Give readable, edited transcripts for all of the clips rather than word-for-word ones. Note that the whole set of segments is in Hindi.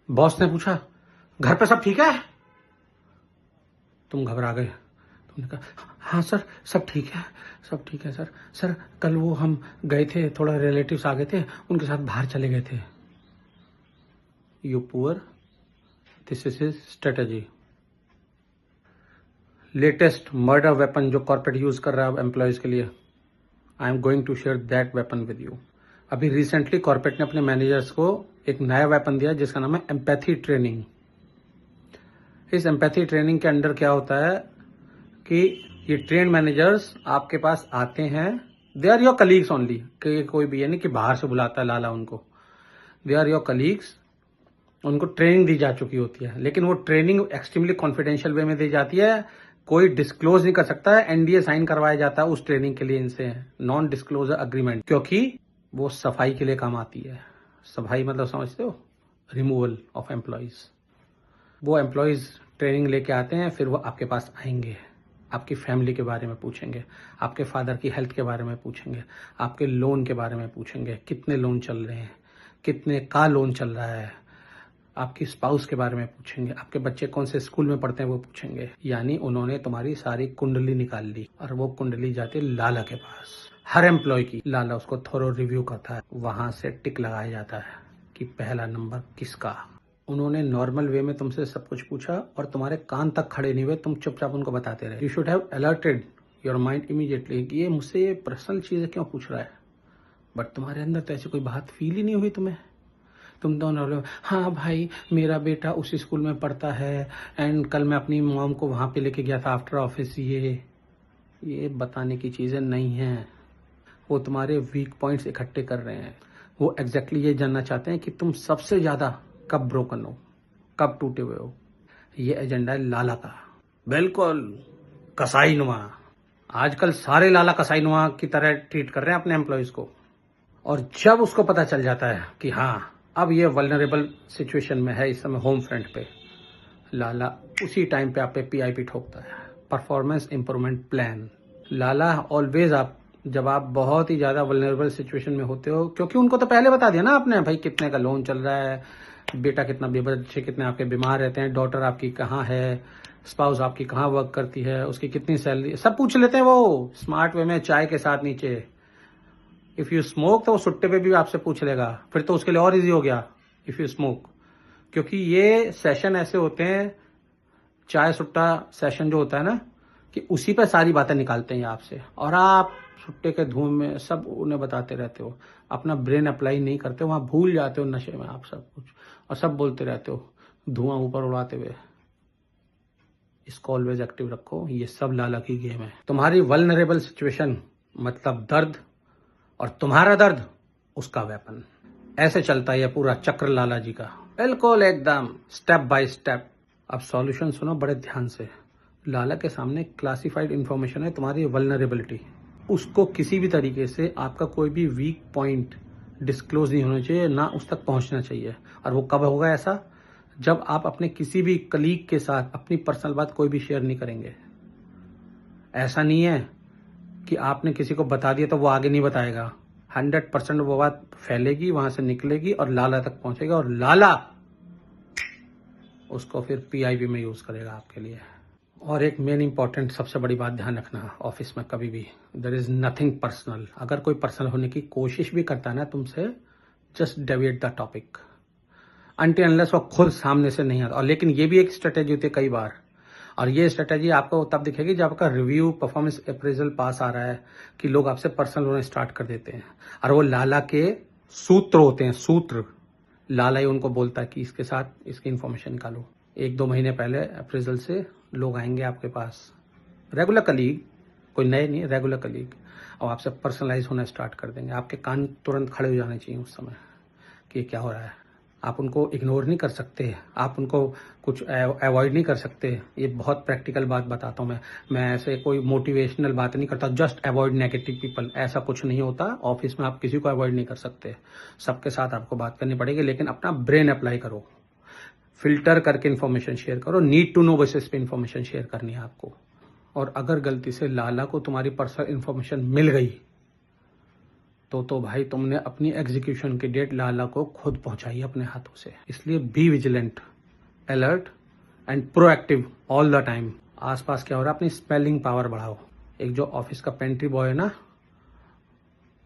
बॉस ने पूछा, घर पे सब ठीक है? तुम घबरा गए। तुमने कहा, हाँ सर, सब ठीक है, सब ठीक है सर। सर कल वो हम गए थे, थोड़ा रिलेटिव्स आ गए थे, उनके साथ बाहर चले गए थे। You poor, this is his strategy. Latest murder weapon जो कॉर्पोरेट यूज कर रहा है एम्प्लॉयज के लिए, I am going to share that weapon with you. अभी रिसेंटली कॉर्पोरेट ने अपने मैनेजर्स को एक नया वेपन दिया जिसका नाम है एम्पैथी ट्रेनिंग। इस एम्पैथी ट्रेनिंग के अंडर क्या होता है कि ये ट्रेन मैनेजर्स आपके पास आते हैं, they are your colleagues only, कि कोई भी है नहीं कि बाहर से बुलाता है लाला उनको, दे आर योर कलीग्स। उनको ट्रेनिंग दी जा चुकी होती है, लेकिन वो ट्रेनिंग एक्सट्रीमली कॉन्फिडेंशियल वे में दी जाती है, कोई डिस्क्लोज नहीं कर सकता है। एनडीए साइन करवाया जाता है उस ट्रेनिंग के लिए इनसे, नॉन डिस्क्लोजर अग्रीमेंट, क्योंकि वो सफाई के लिए काम आती है। सफाई मतलब समझते हो, रिमूवल ऑफ एम्प्लॉयज। वो एम्प्लॉयज ट्रेनिंग लेके आते हैं, फिर वो आपके पास आएंगे, आपकी फैमिली के बारे में पूछेंगे, आपके फादर की हेल्थ के बारे में पूछेंगे, आपके लोन के बारे में पूछेंगे, कितने लोन चल रहे हैं, कितने का लोन चल रहा है, आपकी स्पाउस के बारे में पूछेंगे, आपके बच्चे कौन से स्कूल में पढ़ते हैं वो पूछेंगे। यानी उन्होंने तुम्हारी सारी कुंडली निकाल ली, और वो कुंडली जाती है लाला के पास। हर एम्प्लॉय की लाला उसको थोरो रिव्यू करता है, वहां से टिक लगाया जाता है कि पहला नंबर किसका। उन्होंने नॉर्मल वे में तुमसे सब कुछ पूछा और तुम्हारे कान तक खड़े नहीं हुए, तुम चुपचाप उनको बताते रहे। You should have alerted your mind immediately कि ये मुझसे ये पर्सनल चीजें क्यों पूछ रहा है, बट तुम्हारे अंदर तो ऐसी कोई बात फील ही नहीं हुई तुम्हें। तुम दोनों, हाँ भाई मेरा बेटा उसी स्कूल में पढ़ता है, एंड कल मैं अपनी मॉम को वहां पे लेके गया था आफ्टर ऑफिस। ये बताने की चीजें नहीं हैं। वो तुम्हारे वीक पॉइंट्स इकट्ठे कर रहे हैं। वो एग्जैक्टली ये जानना चाहते हैं कि तुम सबसे ज्यादा कब ब्रोकन हो, कब टूटे हुए हो। ये एजेंडा है लाला का, बिल्कुल कसाई नुमा। आजकल सारे लाला कसाई नुमा की तरह ट्रीट कर रहे हैं अपने एम्प्लॉयज को। और जब उसको पता चल जाता है कि हाँ अब ये वल्नरेबल सिचुएशन में है, इस समय होम फ्रंट पे, लाला उसी टाइम पे आप पे पीआईपी ठोकता है, परफॉर्मेंस इंप्रूवमेंट प्लान। लाला ऑलवेज, आप जब आप बहुत ही ज्यादा वल्नरेबल सिचुएशन में होते हो, क्योंकि उनको तो पहले बता दिया ना आपने, भाई कितने का लोन चल रहा है, बेटा कितना, बच्चे कितने आपके बीमार रहते हैं, डॉटर आपकी कहाँ है, स्पाउस आपकी कहाँ वर्क करती है, उसकी कितनी सैलरी, सब पूछ लेते हैं वो स्मार्ट वे में, चाय के साथ नीचे। इफ यू स्मोक तो वो सुट्टे पे भी आपसे पूछ लेगा, फिर तो उसके लिए और इजी हो गया इफ यू स्मोक, क्योंकि ये सेशन ऐसे होते हैं, चाय सुट्टा सेशन जो होता है ना, कि उसी पे सारी बातें निकालते हैं आपसे, और आप सुट्टे के धुएं में सब उन्हें बताते रहते हो, अपना ब्रेन अप्लाई नहीं करते, वहां भूल जाते हो नशे में आप सब कुछ, और सब बोलते रहते हो धुआं ऊपर उड़ाते हुए। इसको ऑलवेज एक्टिव रखो, ये सब लाला की गेम है। तुम्हारी वल्नरेबल सिचुएशन मतलब दर्द, और तुम्हारा दर्द उसका वेपन। ऐसे चलता है ये पूरा चक्र लाला जी का, बिल्कुल एकदम स्टेप बाय स्टेप। अब सॉल्यूशन सुनो बड़े ध्यान से। लाला के सामने क्लासिफाइड इंफॉर्मेशन है, तुम्हारी वल्नरेबिलिटी, उसको किसी भी तरीके से आपका कोई भी वीक पॉइंट डिस्क्लोज नहीं होना चाहिए, ना उस तक पहुंचना चाहिए। और वो कब होगा ऐसा, जब आप अपने किसी भी कलीग के साथ अपनी पर्सनल बात कोई भी शेयर नहीं करेंगे। ऐसा नहीं है कि आपने किसी को बता दिया तो वो आगे नहीं बताएगा, 100% वो बात फैलेगी, वहां से निकलेगी और लाला तक पहुंचेगा, और लाला उसको फिर पीआईबी में यूज करेगा आपके लिए। और एक मेन इंपॉर्टेंट सबसे बड़ी बात ध्यान रखना, ऑफिस में कभी भी देयर इज नथिंग पर्सनल। अगर कोई पर्सनल होने की कोशिश भी करता है ना तुमसे, just deviate the topic until unless वो खुद सामने से नहीं आता। और लेकिन ये भी एक स्ट्रेटेजी होती है कई बार, और ये स्ट्रेटेजी आपको तब दिखेगी जब आपका रिव्यू परफॉर्मेंस अप्रेजल पास आ रहा है, कि लोग आपसे पर्सनल होने स्टार्ट कर देते हैं, और वो लाला के सूत्र होते हैं, सूत्र। लाला ही उनको बोलता है कि इसके साथ इसकी इंफॉर्मेशन निकालो। 1-2 महीने पहले अप्रेजल से लोग आएंगे आपके पास, रेगुलर कलीग, कोई नए नहीं, रेगुलर कलीग, और आपसे पर्सनलाइज होना स्टार्ट कर देंगे। आपके कान तुरंत खड़े हो जाने चाहिए उस समय कि क्या हो रहा है। आप उनको इग्नोर नहीं कर सकते, आप उनको कुछ अवॉइड नहीं कर सकते। ये बहुत प्रैक्टिकल बात बताता हूँ मैं ऐसे कोई मोटिवेशनल बात नहीं करता, जस्ट अवॉइड नेगेटिव पीपल, ऐसा कुछ नहीं होता। ऑफिस में आप किसी को अवॉइड नहीं कर सकते, सबके साथ आपको बात करनी पड़ेगी, लेकिन अपना ब्रेन अप्लाई करो, फिल्टर करके इन्फॉर्मेशन शेयर करो, नीड टू नो बेसिस पे इन्फॉर्मेशन शेयर करनी है आपको। और अगर गलती से लाला को तुम्हारी पर्सनल इन्फॉर्मेशन मिल गई तो भाई तुमने अपनी एग्जीक्यूशन की डेट लाला को खुद पहुंचाई अपने हाथों से। इसलिए be vigilant, alert and proactive all the time. आसपास क्या हो रहा है, अपनी स्पेलिंग पावर बढ़ाओ। एक जो ऑफिस का पेंट्री बॉय है ना,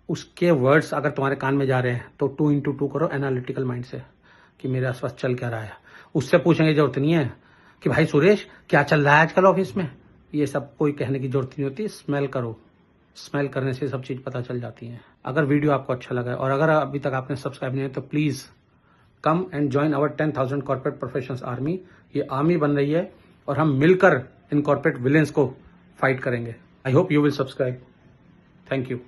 उसके वर्ड्स अगर तुम्हारे कान में जा रहे हैं तो 2 into 2 करो एनालिटिकल माइंड से कि मेरे आसपास चल क्या रहा है। उससे पूछने की जरूरत नहीं है कि भाई सुरेश क्या चल रहा है आजकल ऑफिस में। ये सब कोई कहने की जरूरत नहीं होती। स्मेल करो, स्मेल करने से सब चीज पता चल जाती है। अगर वीडियो आपको अच्छा लगा है और अगर अभी तक आपने सब्सक्राइब नहीं है तो please come and join our 10,000 corporate professionals army. ये आर्मी बन रही है और हम मिलकर इन कॉर्पोरेट विलेंस को फाइट करेंगे। I hope you will subscribe. Thank you.